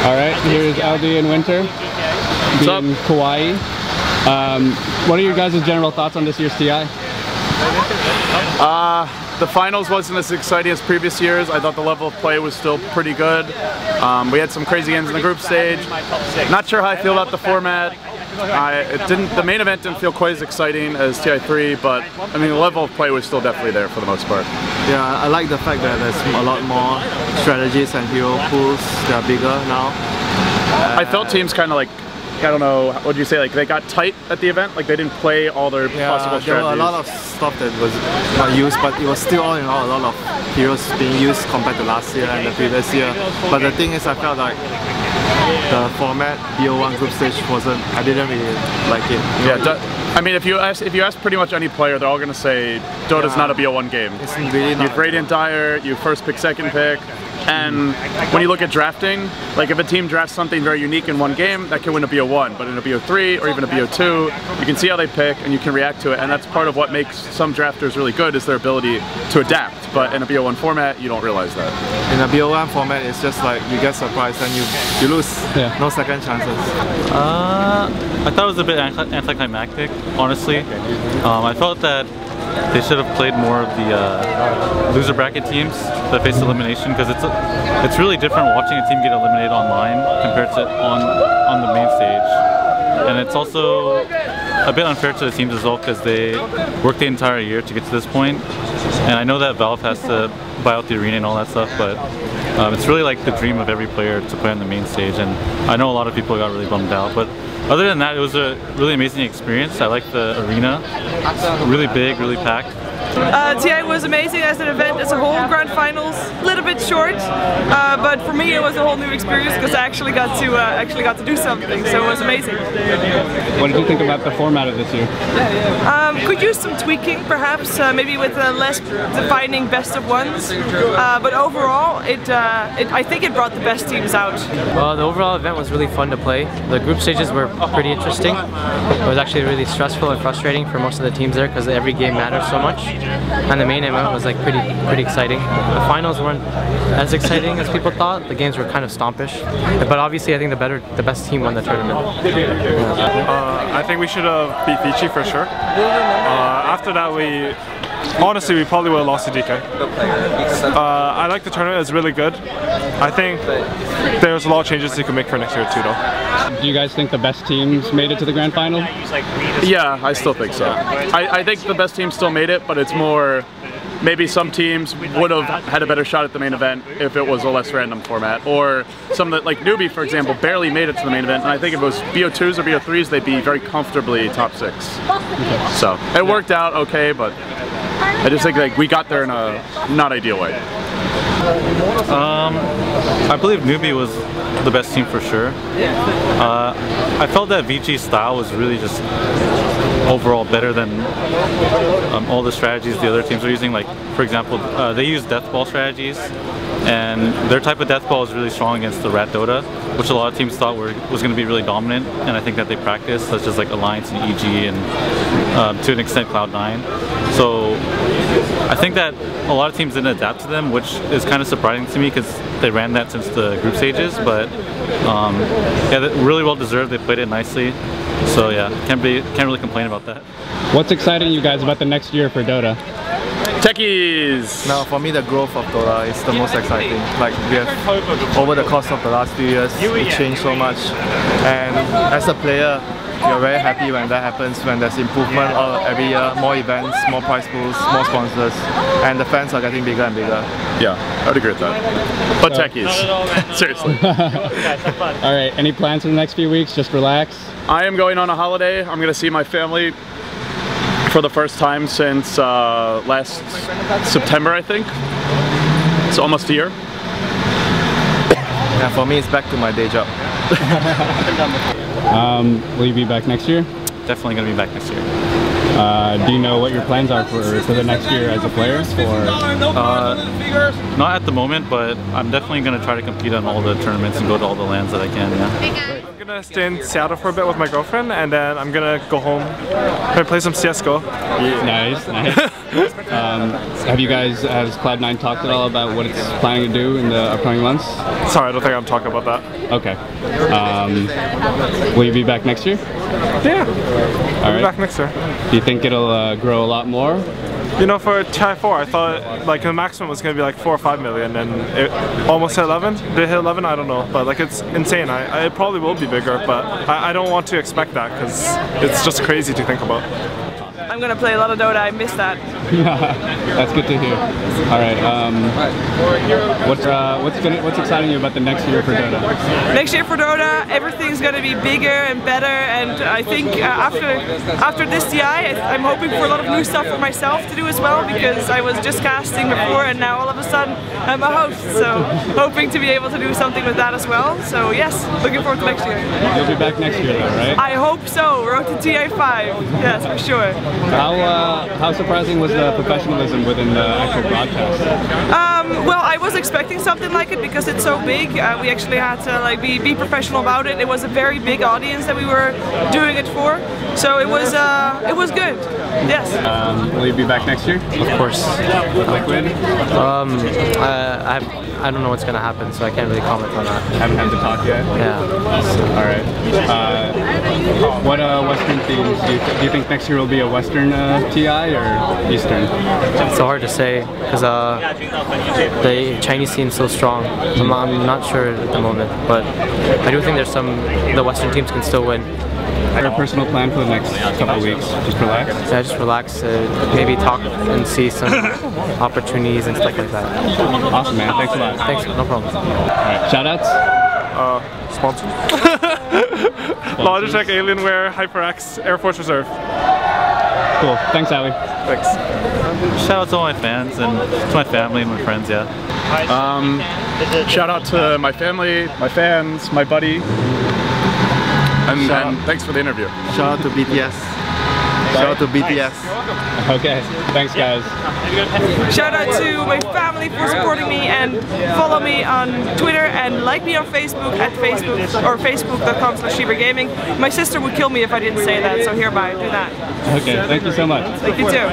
Alright, here's LD and Winter being Kauai. What are your guys' general thoughts on this year's TI? The finals wasn't as exciting as previous years. I thought the level of play was still pretty good. We had some crazy games in the group stage. Not sure how I feel about the format. The main event didn't feel quite as exciting as TI3, but I mean the level of play was still definitely there for the most part. Yeah, I like the fact that there's a lot more strategies and hero pools that are bigger now. I felt teams kind of like, I don't know, what would you say, like they got tight at the event? Like they didn't play all their possible strategies? There were a lot of stuff that was not used, but it was still all in all a lot of heroes being used compared to last year and the previous year. But the thing is, I felt like the format, BO1 group stage I didn't really like it. I mean, if you ask pretty much any player, they're all going to say Dota's not a BO1 game. It's really not. You have Radiant Dire, you first pick, second pick. And when you look at drafting, like if a team drafts something very unique in one game, that can win a BO1, but in a BO3 or even a BO2, you can see how they pick and you can react to it, and that's part of what makes some drafters really good is their ability to adapt, but in a BO1 format, you don't realize that. In a BO1 format, it's just like you get surprised and you lose, no second chances. I thought it was a bit anticlimactic, honestly. I felt that they should have played more of the loser bracket teams that face elimination, because it's really different watching a team get eliminated online compared to on the main stage. And it's also a bit unfair to the teams as well because they worked the entire year to get to this point. And I know that Valve has to buy out the arena and all that stuff, but it's really like the dream of every player to play on the main stage, and I know a lot of people got really bummed out. But other than that, it was a really amazing experience. I liked the arena. Really big, really packed. TI was amazing as an event as a whole. Grand finals, a little bit short, but for me it was a whole new experience because I actually got to do something. So it was amazing. What did you think about the format of this year? Could use some tweaking, perhaps, maybe with less defining best of ones. But overall, I think it brought the best teams out. Well, the overall event was really fun to play. The group stages were pretty interesting. It was actually really stressful and frustrating for most of the teams there because every game matters so much. And the main event was like pretty exciting. The finals weren't as exciting as people thought. The games were kind of stompish. But obviously, I think the best team won the tournament. I think we should have beat Vici for sure. After that, honestly, we probably would have lost to DK. I like the tournament, it's really good. I think there's a lot of changes you can make for next year too though. Do you guys think the best teams made it to the grand final? Yeah, I still think so. I think the best teams still made it, but it's more, maybe some teams would have had a better shot at the main event if it was a less random format. Or some that, like Newbie for example, barely made it to the main event, and I think if it was BO2s or BO3s, they'd be very comfortably top 6. So it worked out okay, but I just think like we got there in a not ideal way. I believe Newbie was the best team for sure. I felt that VG's style was really just overall better than all the strategies the other teams are using. Like, for example, they use death ball strategies, and their type of death ball is really strong against the Rat Dota, which a lot of teams thought was going to be really dominant, and I think that they practiced, such as like Alliance and EG and to an extent Cloud9. So I think that a lot of teams didn't adapt to them, which is kind of surprising to me because they ran that since the group stages, but yeah, really well deserved. They played it nicely. So yeah, can't really complain about that. What's exciting you guys about the next year for Dota? Techies! Now, for me, the growth of Dota is the most exciting. Like, we have, over the course of the last few years, it changed so much. And as a player, you're very happy when that happens, when there's improvement every year, more events, more prize pools, more sponsors, and the fans are getting bigger and bigger. Yeah, I would agree with that. But techies, seriously. Alright, any plans for the next few weeks? Just relax? I am going on a holiday. I'm going to see my family for the first time since last September, I think. It's almost a year. Yeah, for me, it's back to my day job. Will you be back next year? Definitely going to be back next year. Do you know what your plans are for the next year as a player? Not at the moment, but I'm definitely going to try to compete on all the tournaments and go to all the lands that I can, yeah. I'm going to stay in Seattle for a bit with my girlfriend, and then I'm going to go home and play some CSGO. Nice, nice. Have you guys, has Cloud9 talked at all about what it's planning to do in the upcoming months? Sorry, I don't think I'm talking about that. Okay. Will you be back next year? Yeah, I'll be back next year. Do you think it'll grow a lot more? You know, for TI4, I thought like the maximum was going to be like 4 or 5 million, and it almost hit 11. Did it hit 11? I don't know, but like it's insane. It probably will be bigger, but I don't want to expect that because it's just crazy to think about. I'm gonna play a lot of Dota. I miss that. That's good to hear. All right. What's exciting you about the next year for Dota? Next year for Dota, everything's gonna be bigger and better, and I think after this TI, I'm hoping for a lot of new stuff for myself to do as well, because I was just casting before, and now all of a sudden I'm a host. So hoping to be able to do something with that as well. So yes, looking forward to next year. You'll be back next year, though, right? I hope so. Road to TI5. Yes, for sure. How surprising was the professionalism within the actual broadcast? Well, I was expecting something like it because it's so big. We actually had to like be professional about it. It was a very big audience that we were doing it for, so it was good. Yes. Will you be back next year? Of course. Liquid? I don't know what's gonna happen, so I can't really comment on that. Haven't had to talk yet? Yeah. All right. What Western themes do you think next year will be a Western TI or Eastern? It's so hard to say because the Chinese scene's so strong. I'm not sure at the moment, but I do think the Western teams can still win. A personal plan for the next couple of weeks? Just relax? Yeah, just relax, maybe talk and see some opportunities and stuff like that. Awesome, man. Thanks a lot. Thanks, no problem. Alright, shoutouts? Sponsors. Logitech, Alienware, HyperX, Air Force Reserve. Cool. Thanks, Ali. Thanks. Shout out to all my fans and to my family and my friends, yeah. Shout out to my family, my fans, my buddy. And thanks for the interview. Shout out to BTS. Shout out to BTS. Okay, thanks guys. Shout out to my family for supporting me, and follow me on Twitter and like me on Facebook at facebook.com/SheeverGaming. My sister would kill me if I didn't say that, so hereby do that. Okay, thank you so much. Thank you too.